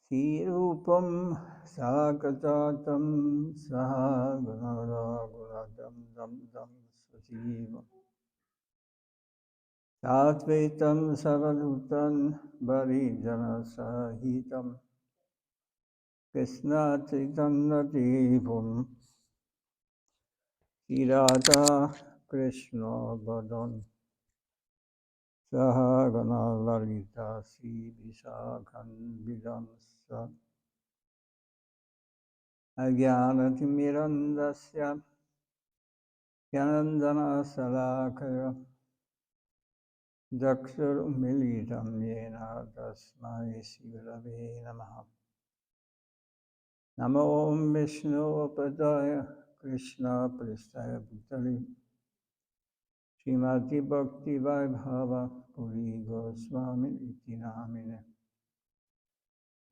Sirupam sakatatam sahaganaraguradam dam dam sajivam Satvetam savadutam varijana sahitam Krishna chaitanya devam Sirata Krishna vadam Sahagana Lalita Sibisakhan Vidamsa Ajnanatimirandasya Yanandana Salakaya Dakshurumilitam Yena Tasmai Sirave Namaha Namo Om Vishnu Padaya Krishna Pristaya Bhutale Srimati Bhakti Vaibhava Puri Goswami Iti Namine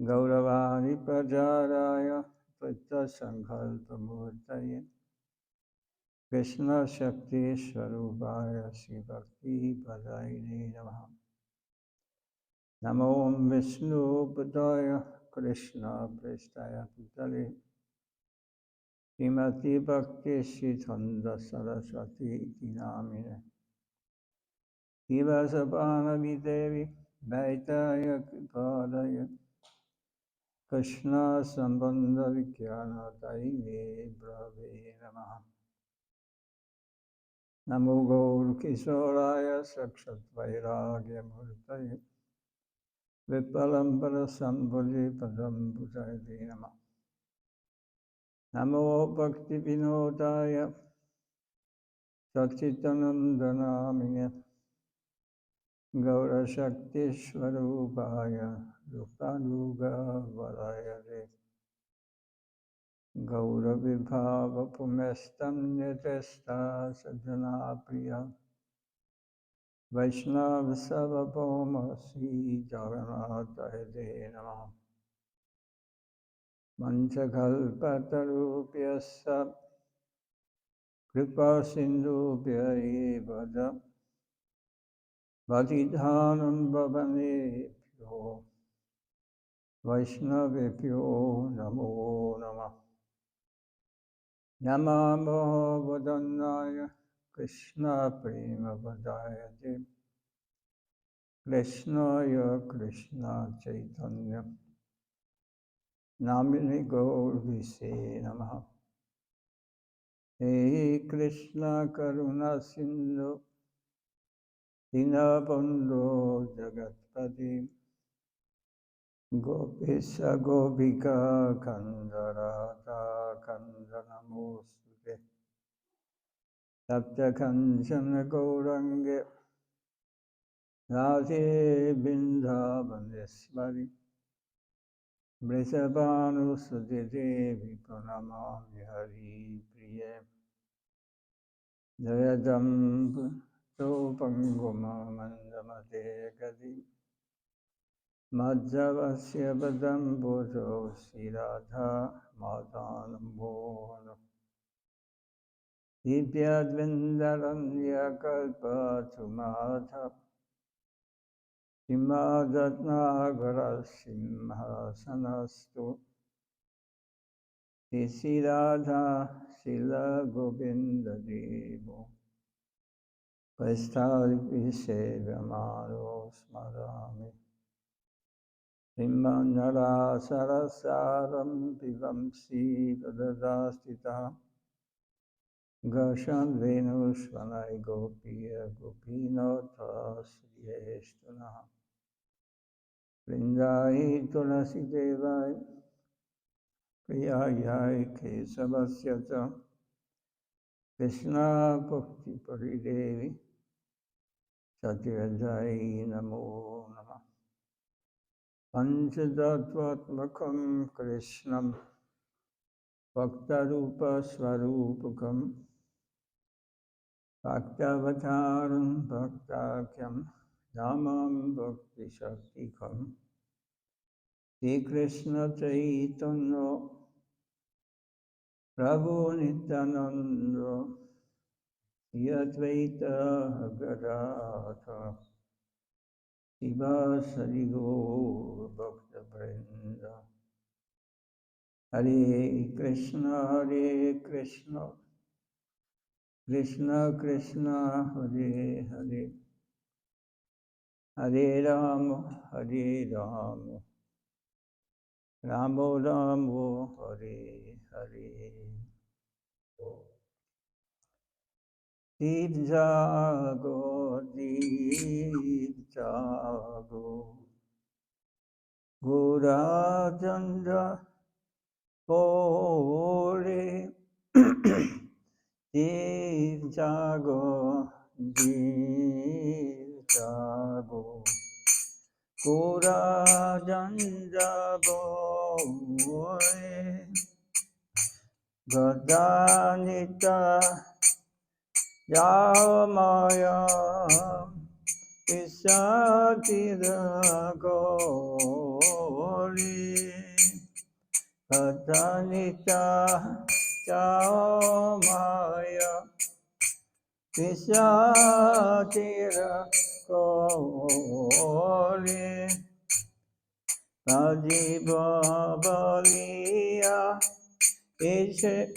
Gauravani Prajaraya Prita Sankalpa Murtaye Krishna Shakti Swarupaya Sri Bhakti Padaine Namaha Namo Om Vishnu Padaya Krishna Prestaya Putale Srimati Bhakti Siddhanta Saraswati Iti Namine Ivasapana Videvi Vaitaya Kripadaya Krishna Sambandha Vikyana Taine Brave Namaha Namo Gaur Kisoraya Sakshat Vairagya Murtaye Vipalambara Sambhaji Padam Bhujayate Namaha Namo Bhakti Vinodaya Satchitanandana Gaura Shakti Swarupaya Rupanuga Varayare Gaura Vibhava Pumestam Nitesta Sajana Priya Vaishnava Savabhoma Sri Jagannath Hare Namaha Manchakalpatarupyassa Kripa Sindhubhya Evada Vadidhanam Bhavanebhyo Vaishnavebhyo Namo Namah Namamo Vadanyaya Krishna Prema Vadayate Krishnaya Krishna Chaitanya Namini Gaurvise Namaha Hey Krishna Karuna Sindhu Dinabandhu Jagatpati Gopisa Gopika Kandarata Kandanamusude Tapta Kanchana Gaurange Radhe Vrindavaneshwari Vrishabhanu Sudevi Pranamami Hari Priye Jayadam Topanguma Mandamate Gadi Madhavasya Badam Bhojo Siradha Madhanam Divyadvindaranya kalpa tumadha Simadhatnagara simhasanastu Siradha Sila Govinda Devo Vaistali Visevamaro Smarami Vimanara Sarasaram Vivamsi Vadadastita Gashan Venu Shvanai Gopiya Gopinatha Sriyeshtuna Vrindai Tulasi Devai Priyayai Kesavasyata Krishna Bhakti Paridevi Satyajai Namo Namah Panchadhatvatmakam Krishnam Bhaktarupa Swarupakam Bhaktavataram Bhaktakyam Namam Bhakti Shaktikam Sri Krishna Chaitanya Prabhu Nityananda Sri Advaita Gadadhara Shiva Sari Gaur Bhakta Vrinda. Hare Krishna, Krishna Krishna, Hare Hare, Hare Rama, Rama Rama, Hare Hare. Deep Jago, Gura Chandra Bole. Deep Jago, Gura Chandra Bole. Gadanita Yamaya Isatira Goli Gadanita Yamaya Isatira Goli Rajiva Baliya Ishe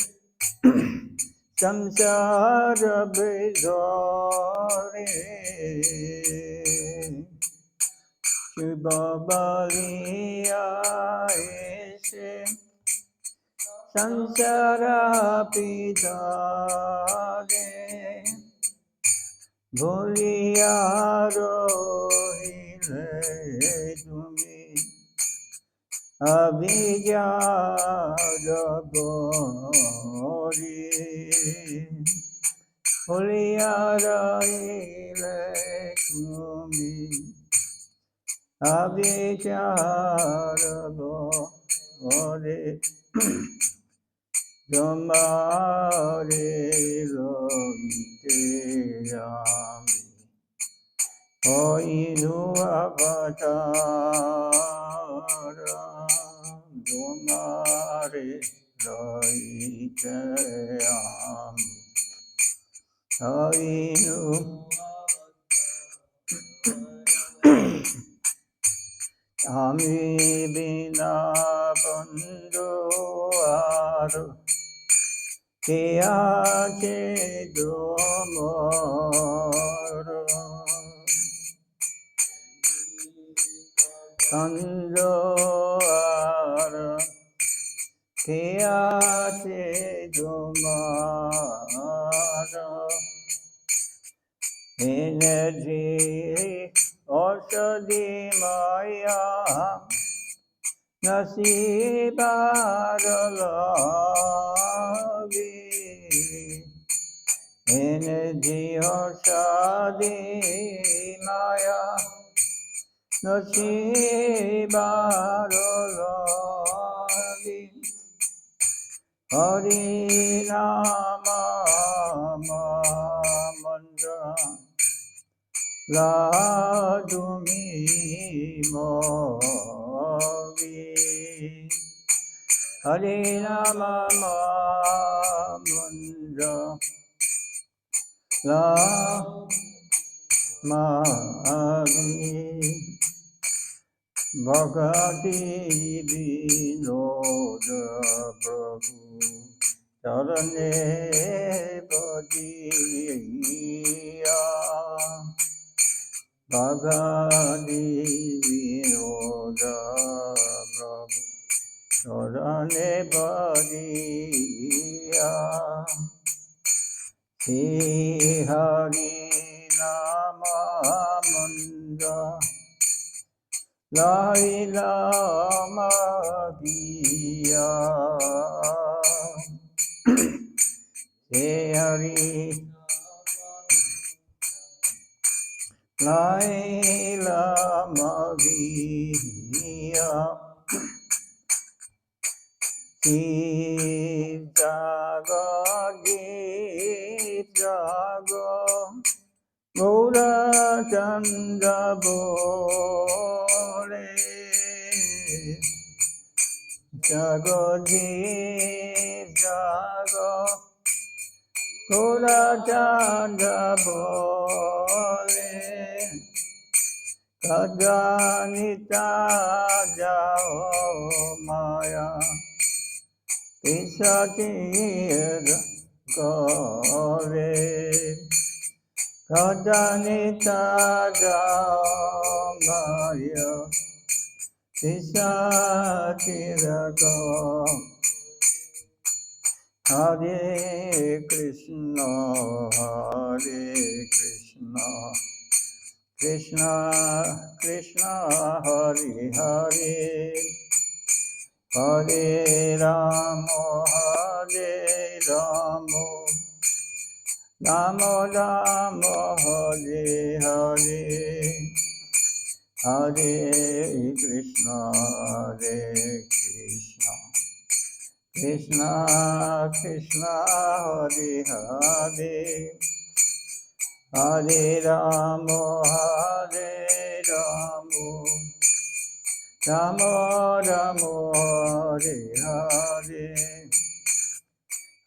Samsara Bidore Shiva Baliya Ishe Samsara Bidore Boliya Rohile Tumi Abhijara Bori Boliya Rohile Tumi Abhijara Bori Damare Rohite Yami Oinu Avatara Domare Loiteyam Oinu Ami Bina Bandhu Aru Kiya Ke Domoro Kanjara Kiya Ke Domoro Energy Oshadi Maya Nasibadalavi Energy Oshadi Maya Nasibadalavi Hari Nama Mantra Ladumi Mogi Hare Rama Mundra Magi Bhakti Vinoda Prabhu Charane Badiya Bhakti Vinoda Prabhu Charane Badiya Shri Hari Nama Mundra Laila Magiya Shri Hari Laila Magiya Jaga Jaga Gaura Chandra Bole Jaga Jaga Gaura Chandra Bole Kajanita Jao Maya Pisatir Gore Kajanita Jao Maya Pisatir Gore Hare Krishna, Hare Krishna, Krishna Krishna, Hare Hare, Hare Rama, Hare Rama, Rama Rama, Hare Hare, Hare Krishna, Hare Krishna. Krishna Krishna Hare Hare Hare Rama Hare Rama Rama Rama Hare Hare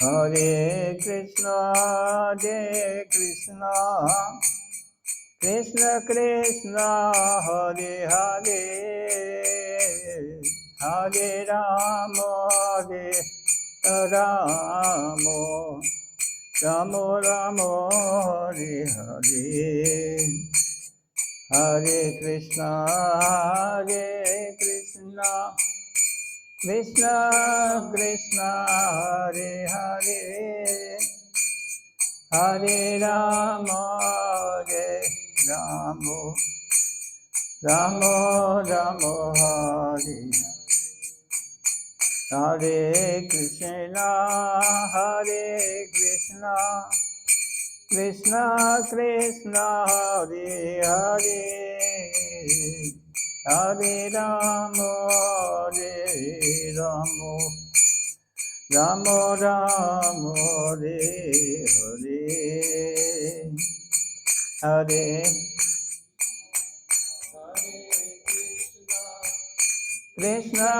Hare Krishna Hare Krishna Krishna Krishna Hare Hare Hare Rama Hare Rama Rama Rama Hare Hare Hare Krishna Hare Krishna Krishna Krishna Hare Hare Hare Rama Hare Rama Rama Rama Hare Hare Krishna Hare Krishna Krishna Krishna Hare Hare Hare Rama Hare Rama Rama Rama Hare Hare Hare Krishna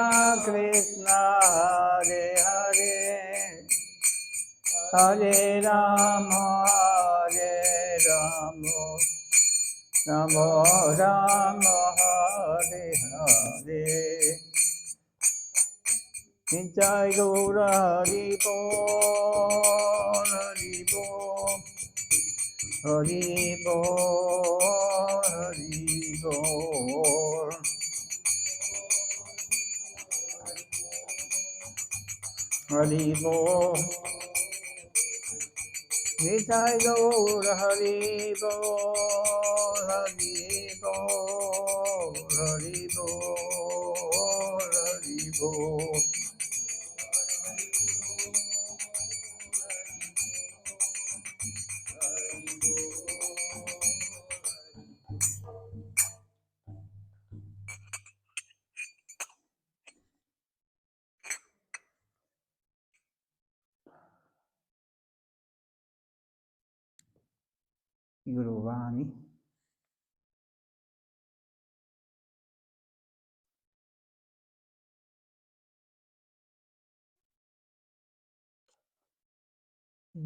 Krishna Hare Hare Hare Rama Hare Rama Rama Rama Hare Hare Nitai Gaura Hari Bol Hari Bol Hari Bol Hari Bol Hari Bol Nitai Gaura Hari Bol Hari Bol Hari Bol Hari Bol Guruvani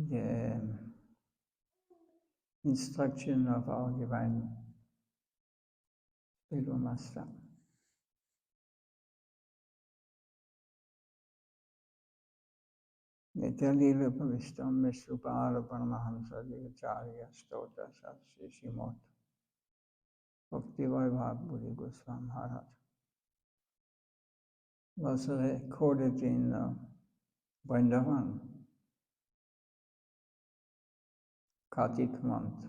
the instruction of our divine spiritual master. Nityalila Pavistam Vishwapara Paramahamsa Divacharya Stota Sasi Shimot Bhakti Vaibhav Budi Goswam Maharaj was recorded in Vrindavan, Kartik month.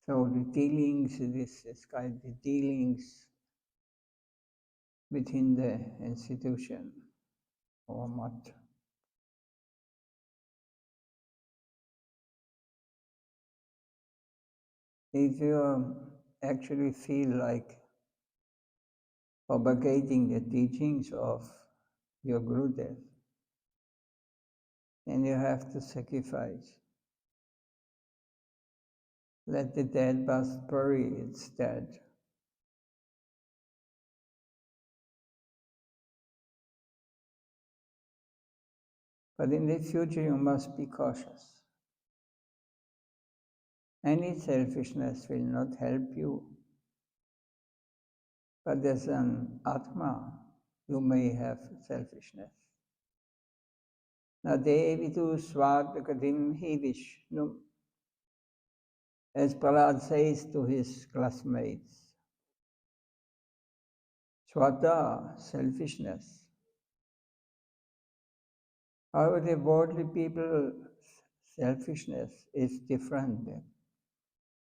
So the dealings, this describes the dealings within the institution or mat. If you actually feel like propagating the teachings of your Gurudev, then you have to sacrifice. Let the dead past bury its dead. But in the future, you must be cautious. Any selfishness will not help you. But as an Atma, you may have selfishness. Na devitu swadakadim hi Vishnu, as Prahlad says to his classmates. Swata, selfishness. However, the worldly people's selfishness is different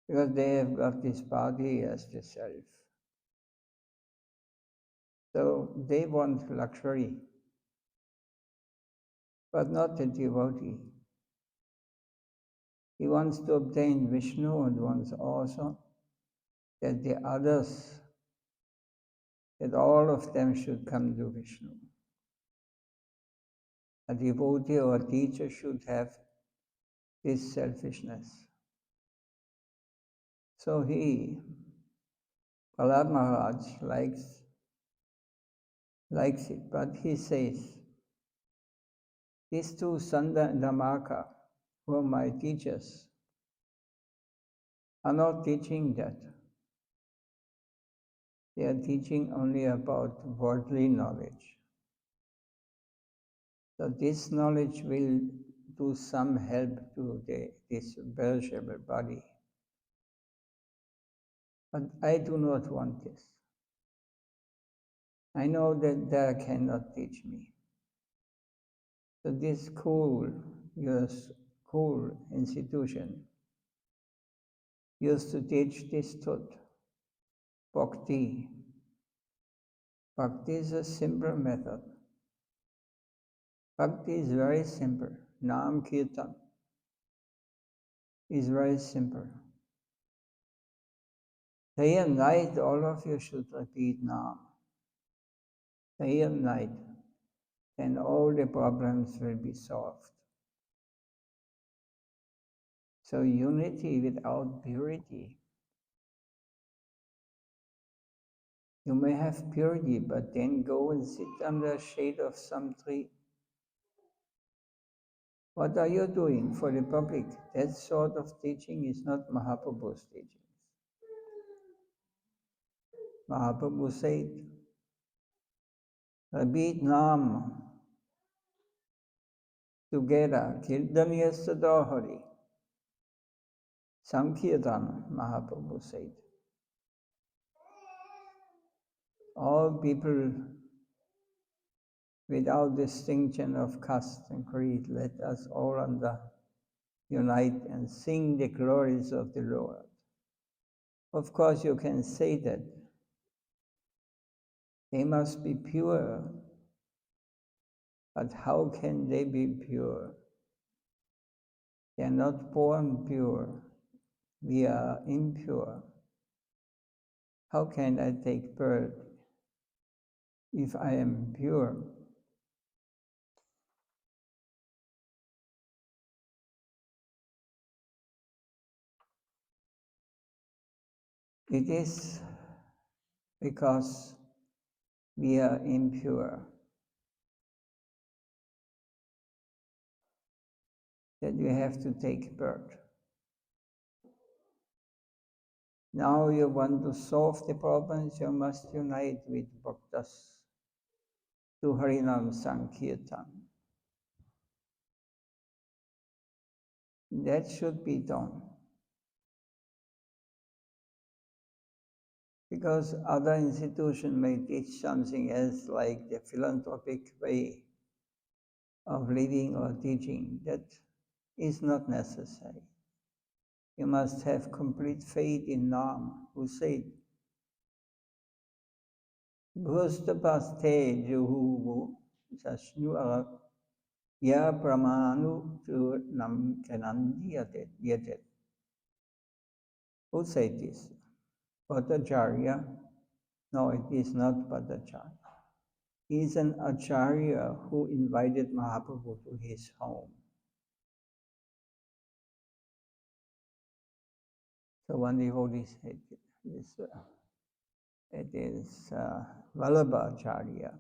because they have got this body as the self. So they want luxury, but not the devotee. He wants to obtain Vishnu and wants also that the others, that all of them should come to Vishnu. A devotee or a teacher should have this selfishness. So Prahlad Maharaj likes it, but he says, these two Sanda and Dhamaka, who are my teachers, are not teaching that. They are teaching only about worldly knowledge. So this knowledge will do some help to this perishable body. But I do not want this. I know that they cannot teach me. So this your school institution used to teach this truth, Bhakti. Bhakti is a simple method. Bhakti is very simple. Nam Kirtan is very simple. Day and night, all of you should repeat Nam. Day and night, then all the problems will be solved. So unity without purity. You may have purity, but then go and sit under the shade of some tree. What are you doing for the public? That sort of teaching is not Mahaprabhu's teaching. Mahaprabhu said, repeat Nam together, Kirtaniya Sadahari. Sankirtan, Mahaprabhu said. All people without distinction of caste and creed, let us all unite and sing the glories of the Lord. Of course, you can say that they must be pure, but how can they be pure? They are not born pure. We are impure. How can I take birth if I am pure? It is because we are impure that we have to take birth. Now you want to solve the problems, you must unite with Bhaktas to Harinam Sankirtan. That should be done. Because other institutions may teach something else, like the philanthropic way of living or teaching. That is not necessary. You must have complete faith in Nam, who said, Bhustapaste juhu sashnu ya pramanu tu nam kanandi yatet. Who said this? Bhattacharya? No, it is not Bhattacharya. He is an acharya who invited Mahaprabhu to his home. So one devotee said this, it is Vallabhacharya.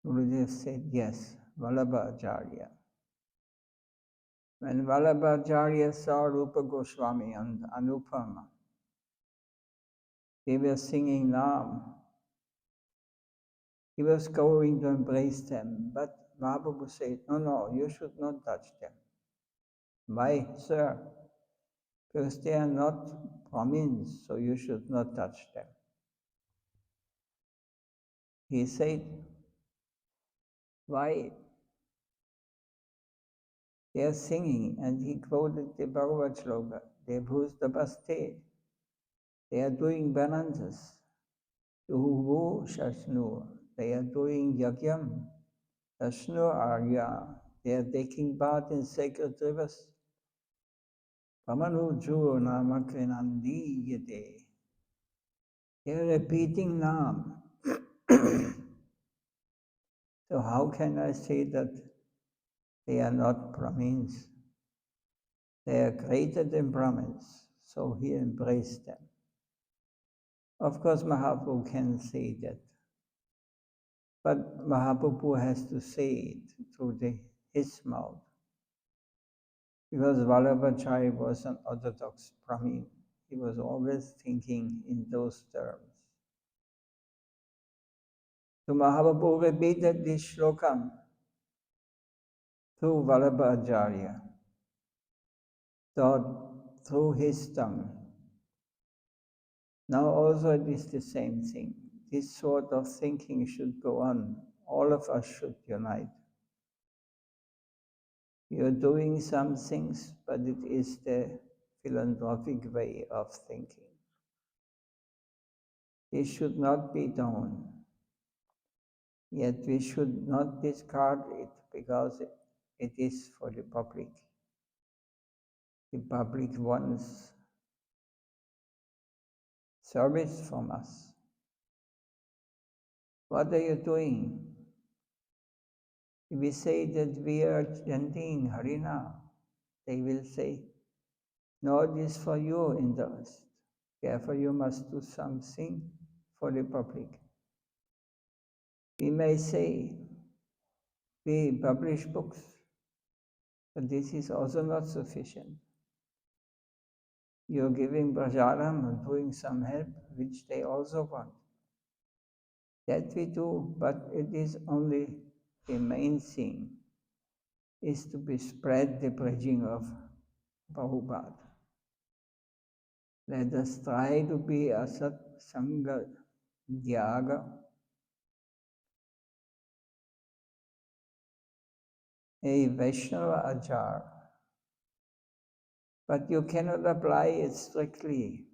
Gurudev said, yes, Vallabhacharya. When Vallabhacharya saw Rupa Goswami and Anupama, they were singing Nam. He was going to embrace them, but Mahaprabhu said, no, no, you should not touch them. Why, sir? Because they are not Brahmins, so you should not touch them. He said, why? They are singing, and he quoted the Bhagavad Shloka, Devhus Tapaste. They are doing Banantas. Tuhu Shashnu. They are doing Yagyam. Shashnu Arya. They are taking part in sacred rivers. Pamanu Ju Namakrinandi Yate. They are repeating Nam. So how can I say that they are not Brahmins? They are greater than Brahmins, so he embraced them. Of course, Mahaprabhu can say that, but Mahaprabhu has to say it through his mouth, because Vallabhacharya was an orthodox Brahmin. He was always thinking in those terms. So Mahaprabhu repeated this shlokam through Vallabhacharya, through his tongue. Now also it is the same thing. This sort of thinking should go on. All of us should unite. You're doing some things, but it is the philanthropic way of thinking. It should not be done. Yet we should not discard it because it is for the public. The public wants service from us. What are you doing? If we say that we are chanting Harina, they will say, no, it is for your interest. Therefore, you must do something for the public. We may say, we publish books, but this is also not sufficient. You're giving prasadam and doing some help, which they also want. That we do, but it is only the main thing, is to be spread the preaching of Prabhupada. Let us try to be a Sat Sangha Dhyaga, a Vaishnava Achar. But you cannot apply it strictly.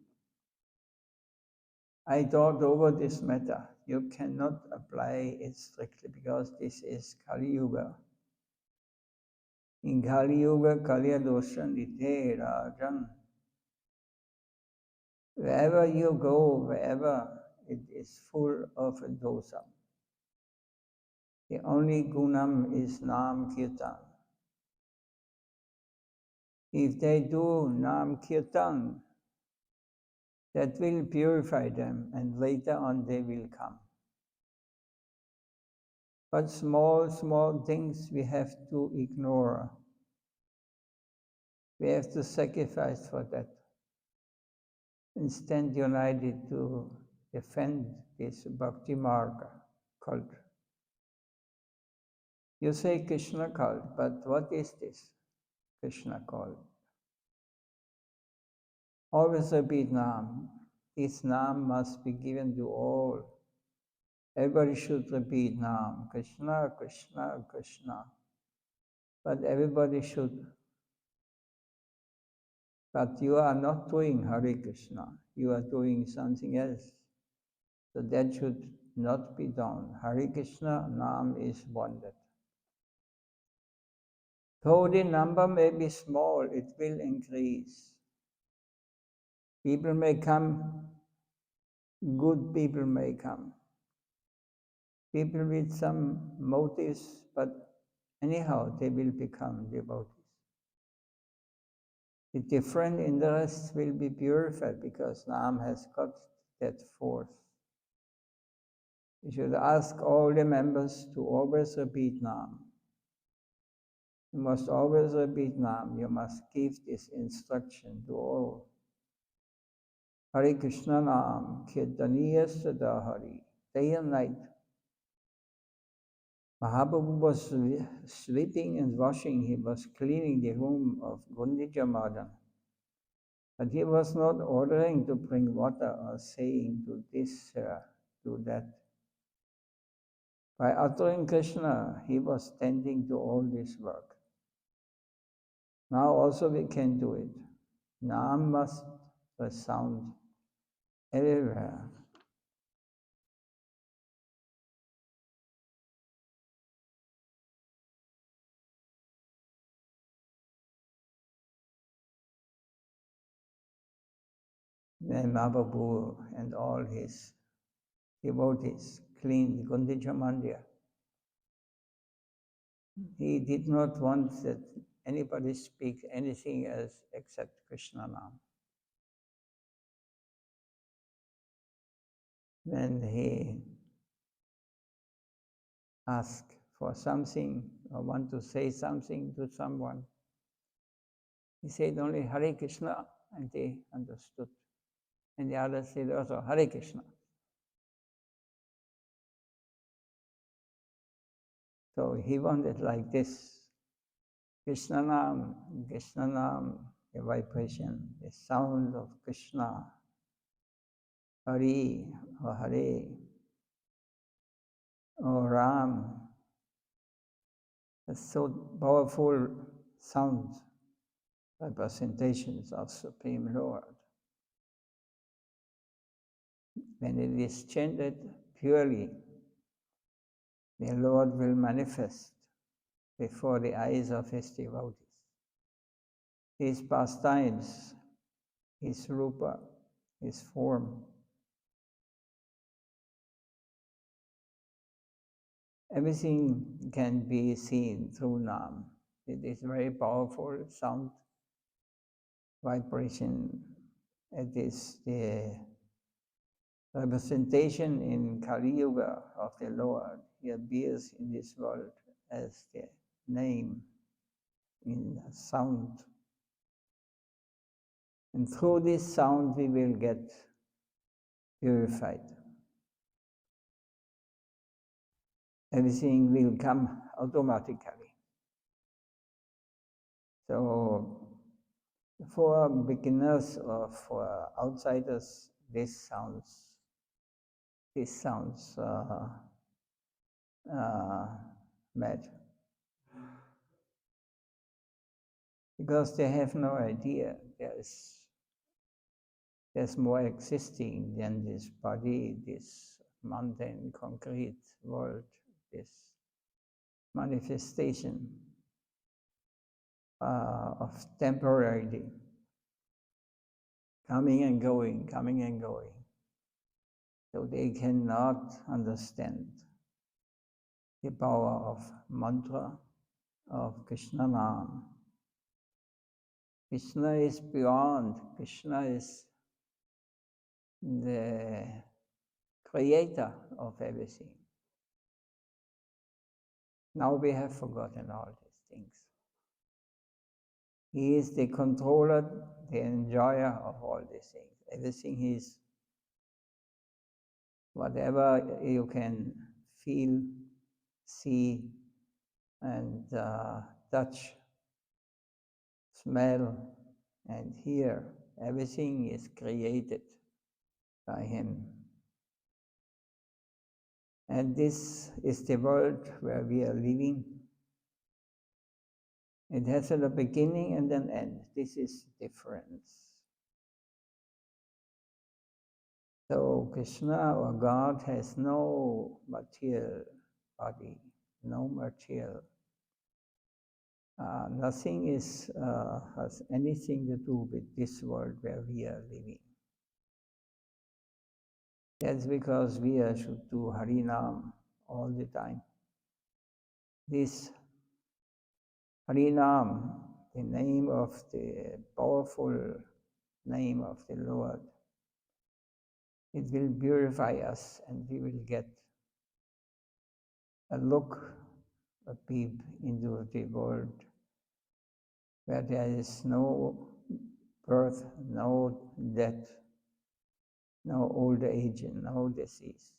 I thought over this matter. You cannot apply it strictly because this is Kali Yuga. In Kali Yuga, Kaliya dosha nidhe rajan. Wherever you go, wherever it is full of dosa. The only gunam is Nam Kirtan. If they do Nam Kirtan, that will purify them, and later on they will come. But small things we have to ignore. We have to sacrifice for that. And stand united to defend this Bhakti Marga cult. You say Krishna cult, but what is this Krishna cult? Always repeat Nam. This Nam must be given to all. Everybody should repeat Nam. Krishna, Krishna, Krishna. But everybody should. But you are not doing Hare Krishna. You are doing something else. So that should not be done. Hare Krishna, Nam is wanted. Though the number may be small, it will increase. People may come, good people may come. People with some motives, but anyhow, they will become devotees. The different interests will be purified because Nam has got that force. We should ask all the members to always repeat Nam. You must always repeat Nam. You must give this instruction to all. Hare Krishna Nam, Kirtaniya Sada Hari. Day and night. Mahaprabhu was sweeping and washing. He was cleaning the room of Gundija Madan. But he was not ordering to bring water or saying to this, do that. By uttering Krishna, he was tending to all this work. Now also we can do it. Nam must resound everywhere. Then Mahaprabhu and all his devotees cleaned Gundija Mandir. He did not want that anybody speak anything else except Krishna Nam. When he asked for something or want to say something to someone, he said only Hare Krishna, and they understood. And the others said also Hare Krishna. So he wanted like this, Krishna Nam, the vibration, the sound of Krishna, Hari or Hare or Ram. It's so powerful sounds, representations of Supreme Lord. When it is chanted purely, the Lord will manifest before the eyes of his devotees. His pastimes, his rupa, his form. Everything can be seen through Nam. It is very powerful sound vibration. It is the representation in Kali Yuga of the Lord. He appears in this world as the name in sound. And through this sound we will get purified. Everything will come automatically. So for beginners or for outsiders, this sounds mad, because they have no idea there's more existing than this body, this mundane, concrete world, this manifestation of temporarity, coming and going, coming and going. So they cannot understand the power of mantra, of Krishna Nam. Krishna is beyond. Krishna is the creator of everything. Now we have forgotten all these things. He is the controller, the enjoyer of all these things. Everything is whatever you can feel, see, and touch, smell, and hear. Everything is created by him. And this is the world where we are living. It has a beginning and an end. This is the difference. So Krishna or God has no material body, no material. Nothing has anything to do with this world where we are living. That's because we should do Harinam all the time. This Harinam, the name of the powerful name of the Lord, it will purify us and we will get a look, a peep into the world where there is no birth, no death, no old age, and no disease.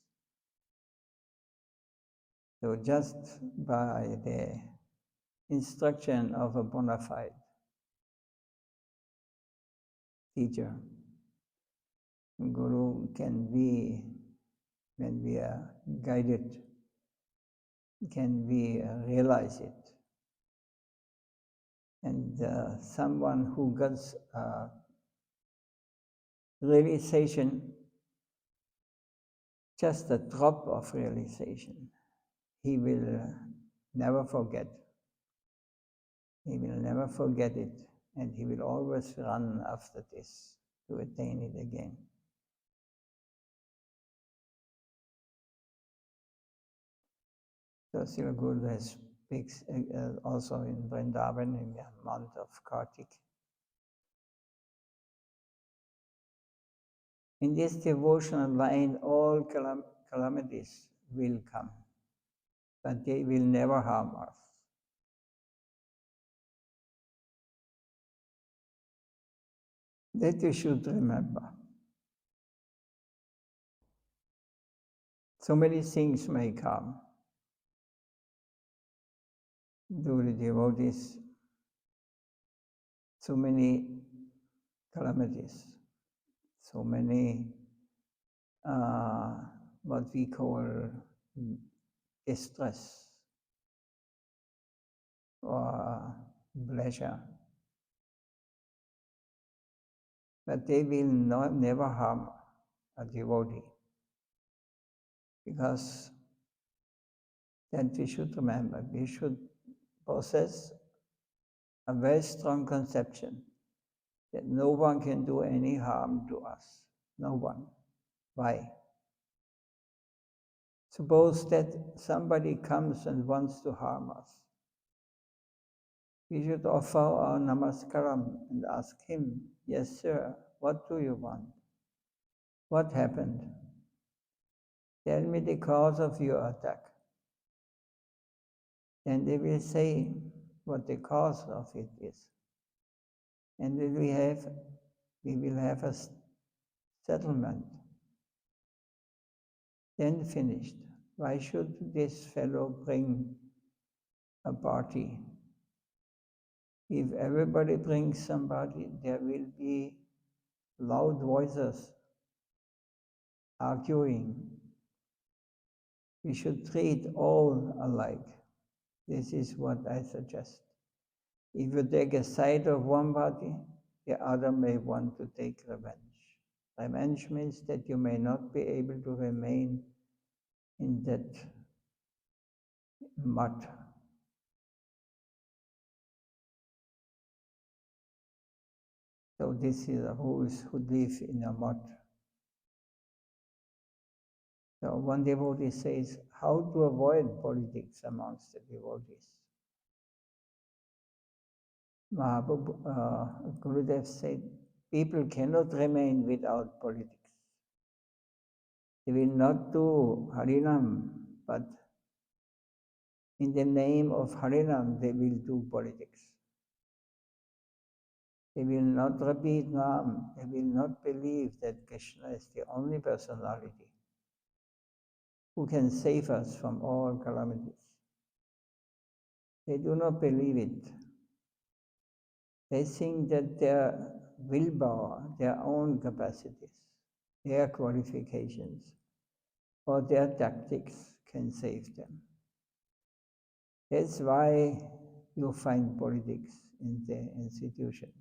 So just by the instruction of a bona fide teacher, Guru can be, when we are guided, can we realize it. And someone who gets realization, just a drop of realization, he will never forget. He will never forget it, and he will always run after this to attain it again. So Srila Gurudev speaks also in Vrindavan in the month of Kartik. In this devotional line, all calamities will come, but they will never harm us. That you should remember. So many things may come to the devotees, so many calamities, so many what we call distress or pleasure. But they will never harm a devotee, because that we should remember, we should possess a very strong conception that no one can do any harm to us. No one. Why? Suppose that somebody comes and wants to harm us. We should offer our namaskaram and ask him, yes, sir, what do you want? What happened? Tell me the cause of your attack. Then they will say what the cause of it is. And then we will have a settlement. Then finished. Why should this fellow bring a party? If everybody brings somebody, there will be loud voices arguing. We should treat all alike. This is what I suggest. If you take a side of one party, the other may want to take revenge. Revenge means that you may not be able to remain in that mud. So this is those who live in a mud. So one devotee says, how to avoid politics amongst the devotees? Gurudev said, people cannot remain without politics. They will not do Harinam, but in the name of Harinam, they will do politics. They will not repeat Nam. They will not believe that Krishna is the only personality who can save us from all calamities. They do not believe it. They think that their willpower, their own capacities, their qualifications, or their tactics can save them. That's why you find politics in the institutions.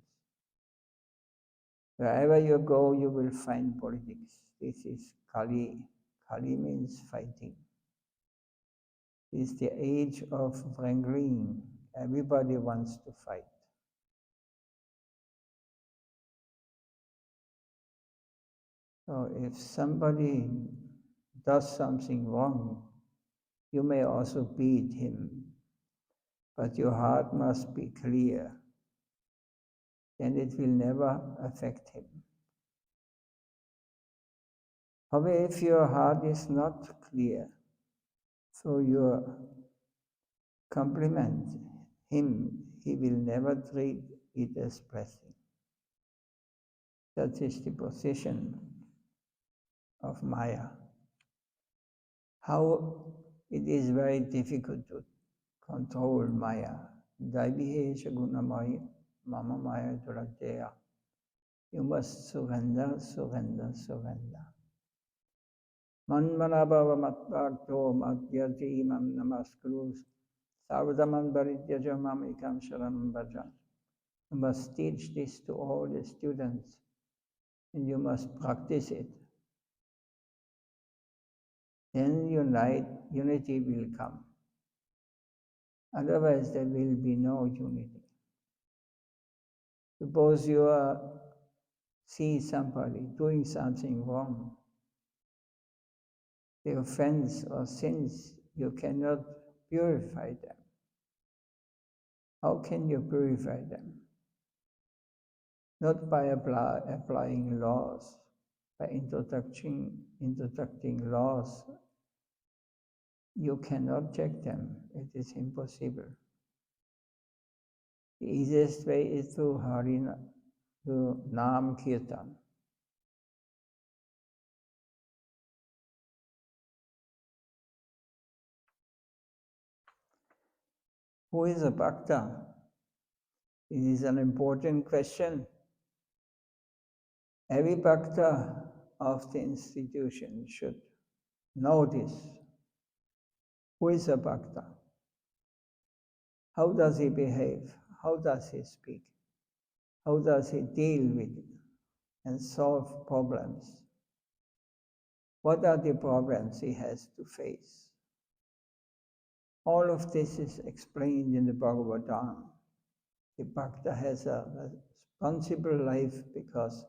Wherever you go, you will find politics. This is Kali. Kali means fighting. It's the age of wrangling. Everybody wants to fight. So if somebody does something wrong, you may also beat him, but your heart must be clear, and it will never affect him. However, if your heart is not clear, so you compliment him, he will never treat it as blessing. That is the position of Maya. How it is very difficult to control Maya. Daivihe Shaguna Maya, Mama Maya Duradea. You must surrender, surrender, surrender. Manmanabhava matbhakto madhyati mam namaskuru sarvadaman parityaja mamikam sharanam bhajan. You must teach this to all the students and you must practice it. Then unity will come. Otherwise there will be no unity. Suppose you see somebody doing something wrong, the offense or sins, you cannot purify them. How can you purify them? Not by applying laws, by introducing laws. You cannot check them. It is impossible. The easiest way is through Harina, through Nam Kirtan. Who is a Bhakta? It is an important question. Every Bhakta of the institution should know this. Who is a Bhakta? How does he behave? How does he speak? How does he deal with and solve problems? What are the problems he has to face? All of this is explained in the Bhagavatam. The Bhakta has a responsible life because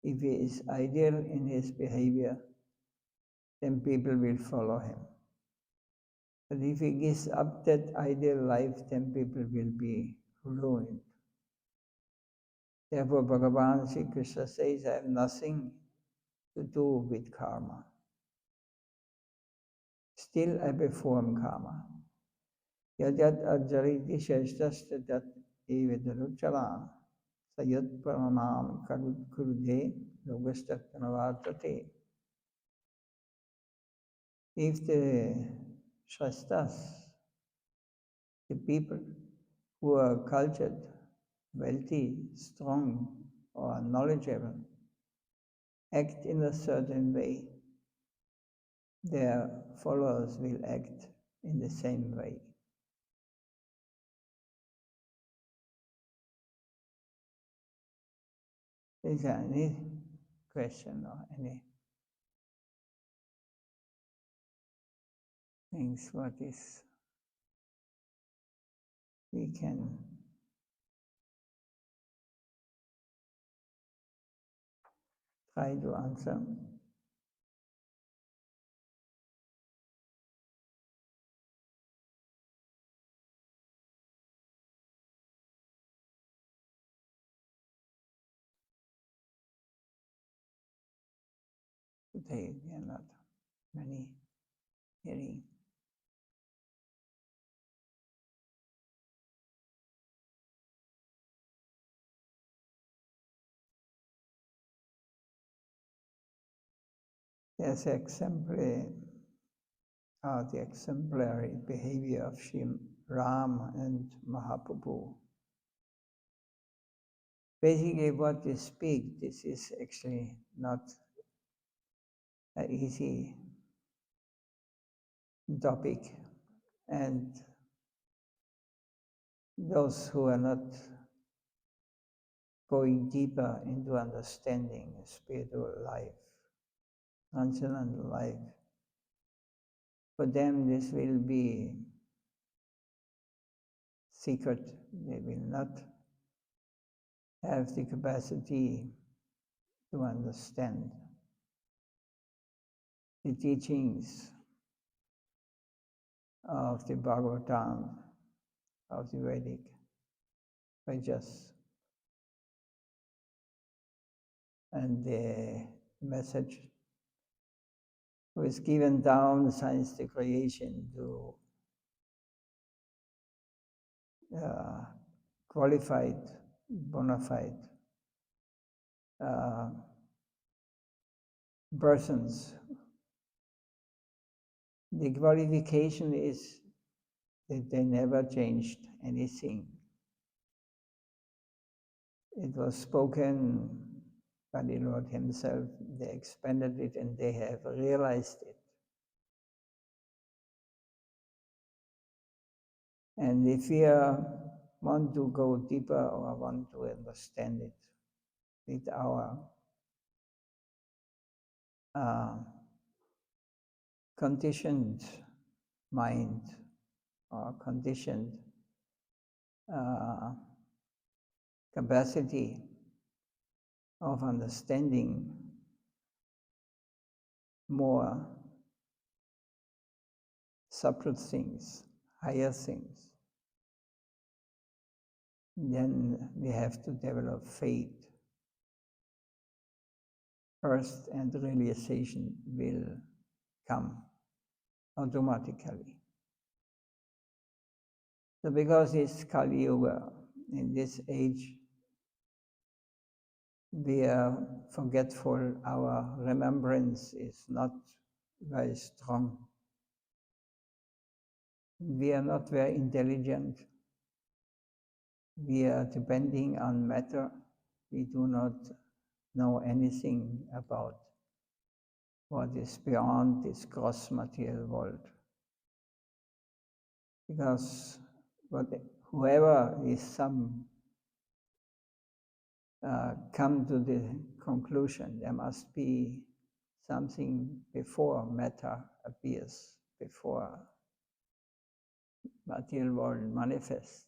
if he is ideal in his behavior, then people will follow him. But if he gives up that ideal life, then people will be ruined. Therefore, Bhagavan Sri Krishna says, I have nothing to do with karma. Still I perform karma. Yadyat ajariti sheshtastat evidarucharam sayat paranam kurude yogastatanavartate. If the Shastras, the people who are cultured, wealthy, strong, or knowledgeable, act in a certain way, their followers will act in the same way. Is there any question or any things what is we can try to answer? Today there are not many hearing. There's the exemplary behavior of Sri Ram and Mahaprabhu. Basically what they speak, this is actually not an easy topic, and those who are not going deeper into understanding spiritual life, transcendental life, for them this will be secret. They will not have the capacity to understand the teachings of the Bhagavatam, of the Vedic Rajas, and the message was given down since the creation to qualified bona fide persons. The qualification is that they never changed anything. It was spoken by the Lord Himself. They expanded it and they have realized it. And if we want to go deeper or want to understand it with our conditioned mind or conditioned capacity of understanding more subtle things, higher things, then we have to develop faith first, and realization will come automatically. So because it's Kali Yuga, in this age, we are forgetful, our remembrance is not very strong. We are not very intelligent. We are depending on matter. We do not know anything about what is beyond this gross material world. Because whoever is come to the conclusion there must be something before matter appears, before material world manifests.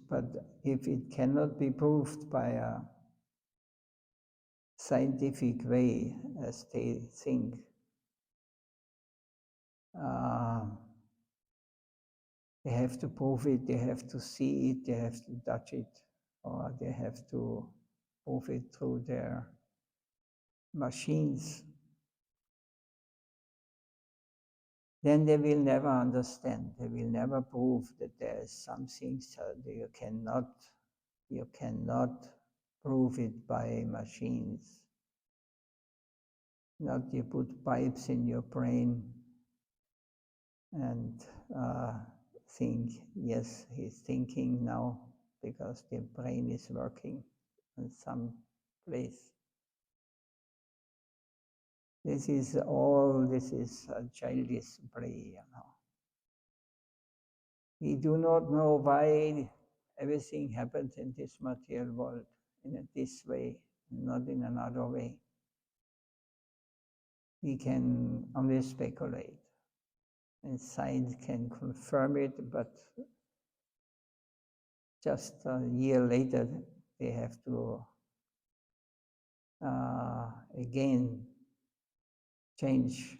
But if it cannot be proved by a scientific way, as they think, they have to prove it, they have to see it, they have to touch it, or they have to prove it through their machines. Then they will never understand. They will never prove that there is something that you cannot prove it by machines. Not you put pipes in your brain and think, yes, he's thinking now because the brain is working in some place. This is a childish play, We do not know why everything happens in this material world in this way, not in another way. We can only speculate, and science can confirm it, but just a year later they have to again change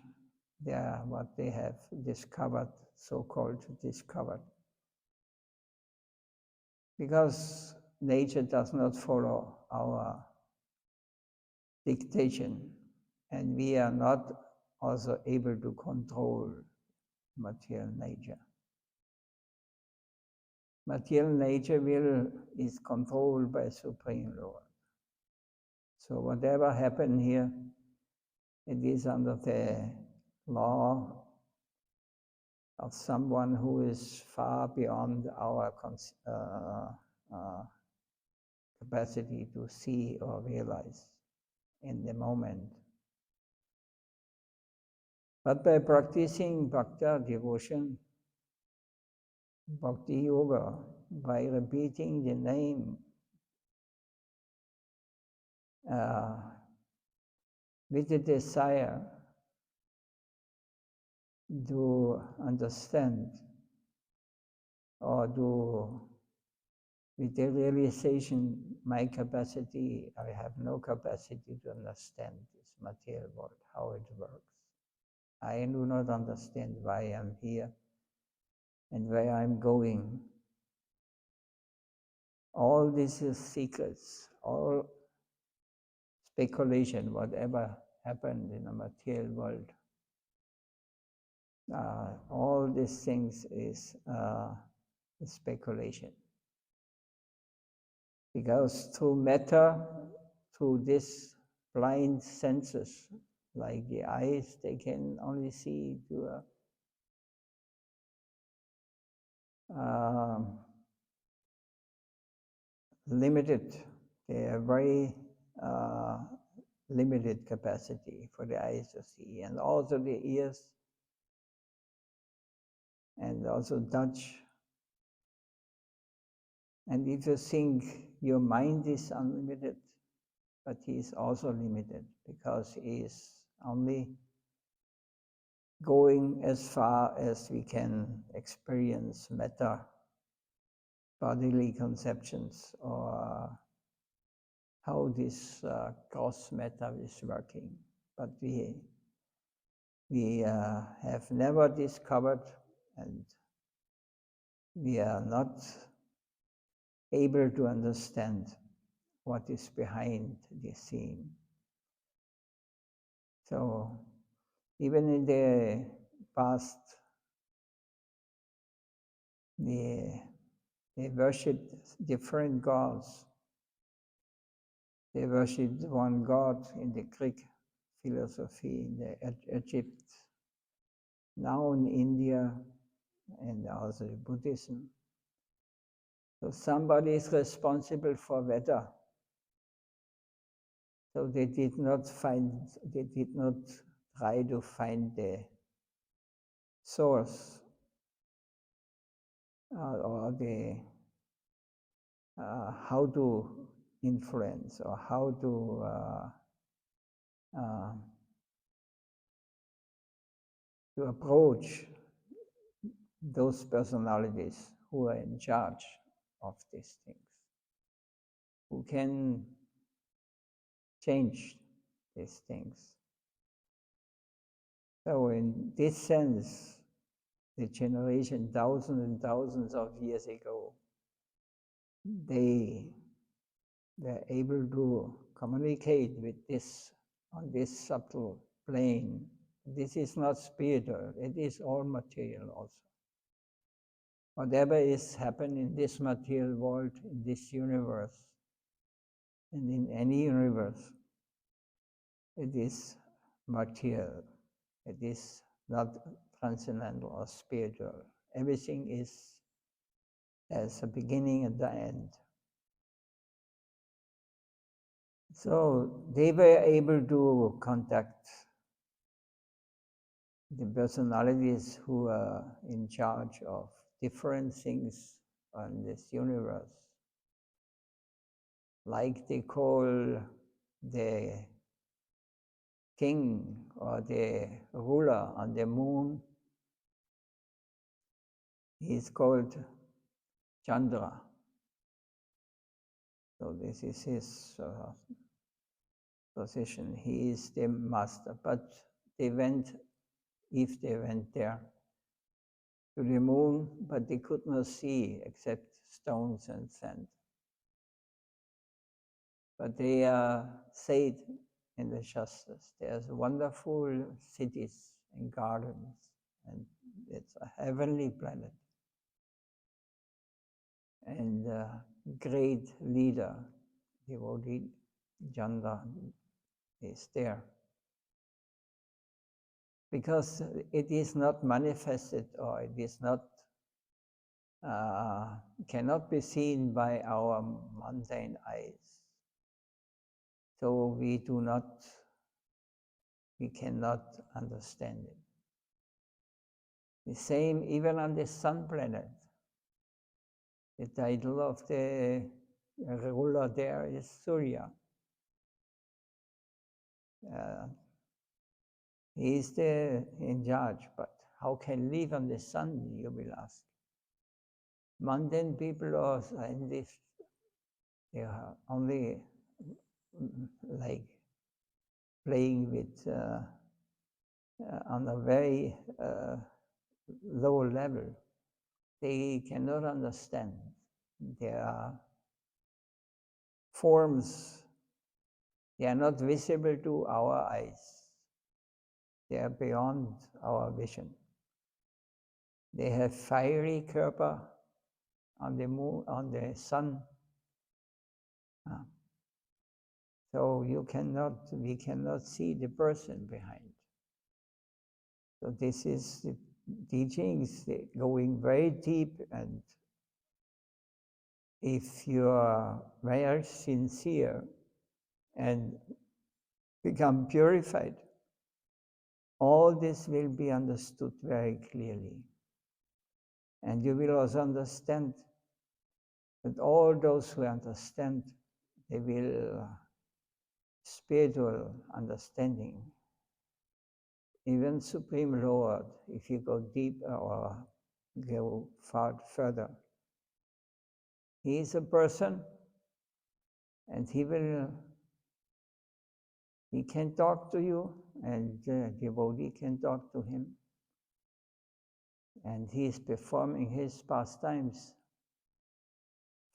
what they have discovered, so-called discovered. Because nature does not follow our dictation, and we are not also able to control material nature. Material nature is controlled by Supreme Lord. So whatever happened here, it is under the law of someone who is far beyond our capacity to see or realize in the moment. But by practicing Bhakti devotion, Bhakti Yoga, by repeating the name with the desire to understand or with the realization, my capacity, I have no capacity to understand this material world, how it works. I do not understand why I'm here and where I'm going. All this is secrets, all speculation, whatever happened in the material world. All these things is speculation. Because through matter, through these blind senses, like the eyes, they can only see to a limited, they are very uh, limited capacity for the eyes to see, and also the ears, and also touch. And if you think your mind is unlimited, but he is also limited because he is only going as far as we can experience matter, bodily conceptions, or how this gross matter is working. But we have never discovered, and we are not able to understand what is behind this scene. So even in the past, they worshipped different gods. They worshipped one god in the Greek philosophy, in the Egypt, now in India, and also Buddhism. So somebody is responsible for weather. So they did not try to find the source or the how to influence or how uh, to approach those personalities who are in charge of these things, who can change these things. So in this sense, the generation thousands and thousands of years ago, they were able to communicate with this on this subtle plane. This is not spiritual, it is all material also. Whatever is happening in this material world, in this universe, and in any universe, it is material. It is not transcendental or spiritual. Everything is as a beginning and the end. So they were able to contact the personalities who are in charge of different things on this universe. Like they call the king or the ruler on the moon, he is called Chandra. So this is his position. He is the master. But they went, if they went there, to the moon, but they could not see except stones and sand. But they said in the Shastras, there's wonderful cities and gardens, and it's a heavenly planet. And great leader, devotee Janda, is there. Because it is not manifested, or it is not cannot be seen by our mundane eyes. So we cannot understand it. The same even on the sun planet. The title of the ruler there is Surya. He is in charge, but how can live on the sun, you will ask. Mundane people or scientists, they are only like playing with on a very low level. They cannot understand. There are forms, they are not visible to our eyes. They are beyond our vision. They have fiery körper on the moon, on the sun. So we cannot see the person behind. So this is the teachings going very deep, and if you are very sincere and become purified, all this will be understood very clearly. And you will also understand that all those who understand, they will spiritual understanding. Even Supreme Lord, if you go deeper or go far further, he is a person, and he can talk to you, and the devotee can talk to him. And he is performing his pastimes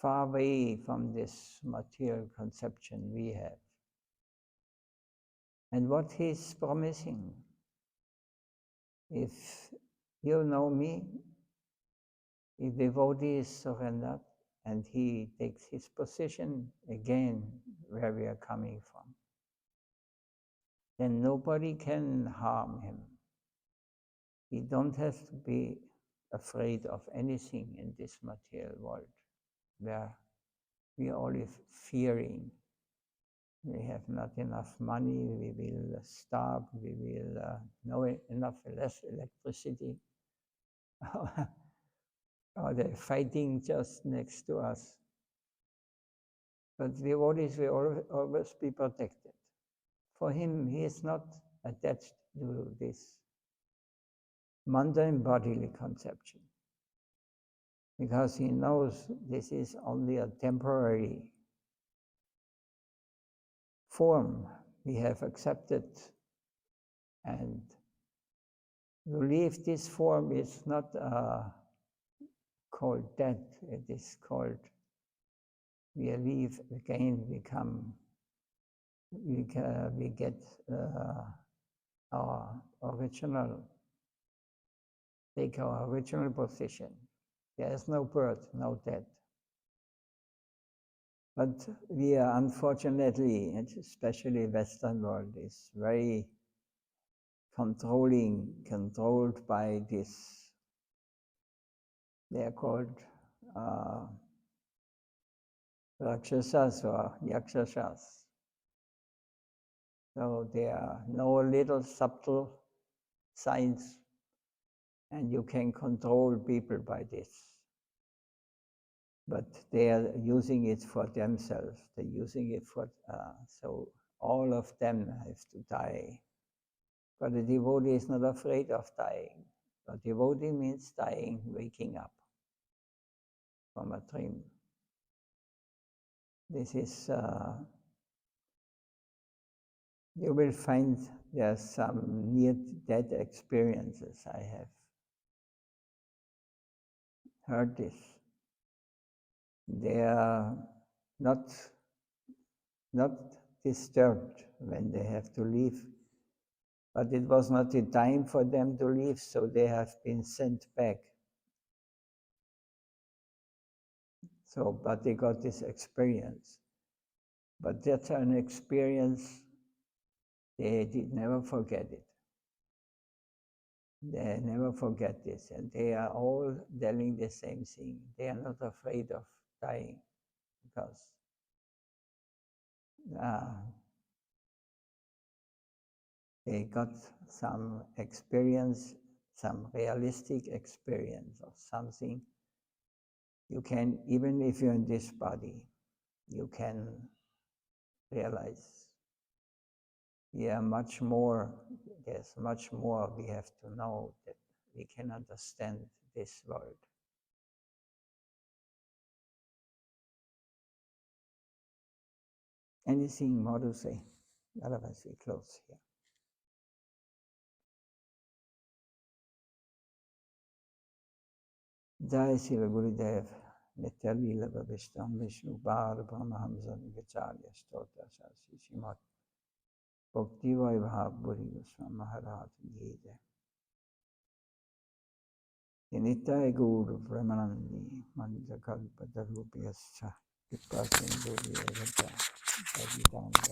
far away from this material conception we have. And what he is promising, if you know me, if devotee is surrendered, and he takes his position again where we are coming from, then nobody can harm him. He don't have to be afraid of anything in this material world, where we are only fearing. We have not enough money, we will starve, we will no enough less electricity. Or they're fighting just next to us. But the devotees will always be protected. For him, he is not attached to this mundane bodily conception, because he knows this is only a temporary form we have accepted, and to leave this form is not called death. It is called we leave again, we get our original, take our original position. There is no birth, no death. But we are unfortunately, and especially Western world, is very controlled by this. They are called Rakshasas or Yakshasas. So there are no little subtle signs, and you can control people by this. But they are using it for themselves. They're using it for, so all of them have to die. But the devotee is not afraid of dying. A devotee means dying, waking up from a dream. This is, you will find there are some near-death experiences. I have heard this. They are not disturbed when they have to leave, but it was not the time for them to leave, so they have been sent back. So, but they got this experience. But that's an experience, they did never forget it. They never forget this, and they are all telling the same thing. They are not afraid of dying, because they got some experience, some realistic experience of something. You can, even if you're in this body, you can realize we are much more, there's much more we have to know, that we can understand this world. Anything more to say? Otherwise we close here. Jai Srila Gurudev, Nityalila Vishtam Vishnu Bar Brahmahamsa Vicharya Stota Sasi Srimat Bhakti Vaibhav Buri Goswami Maharaj Ki Jai. Nitai Guru Premanandi Manjakalpa Darupyascha Vipasin Duri Evata Bhagidanta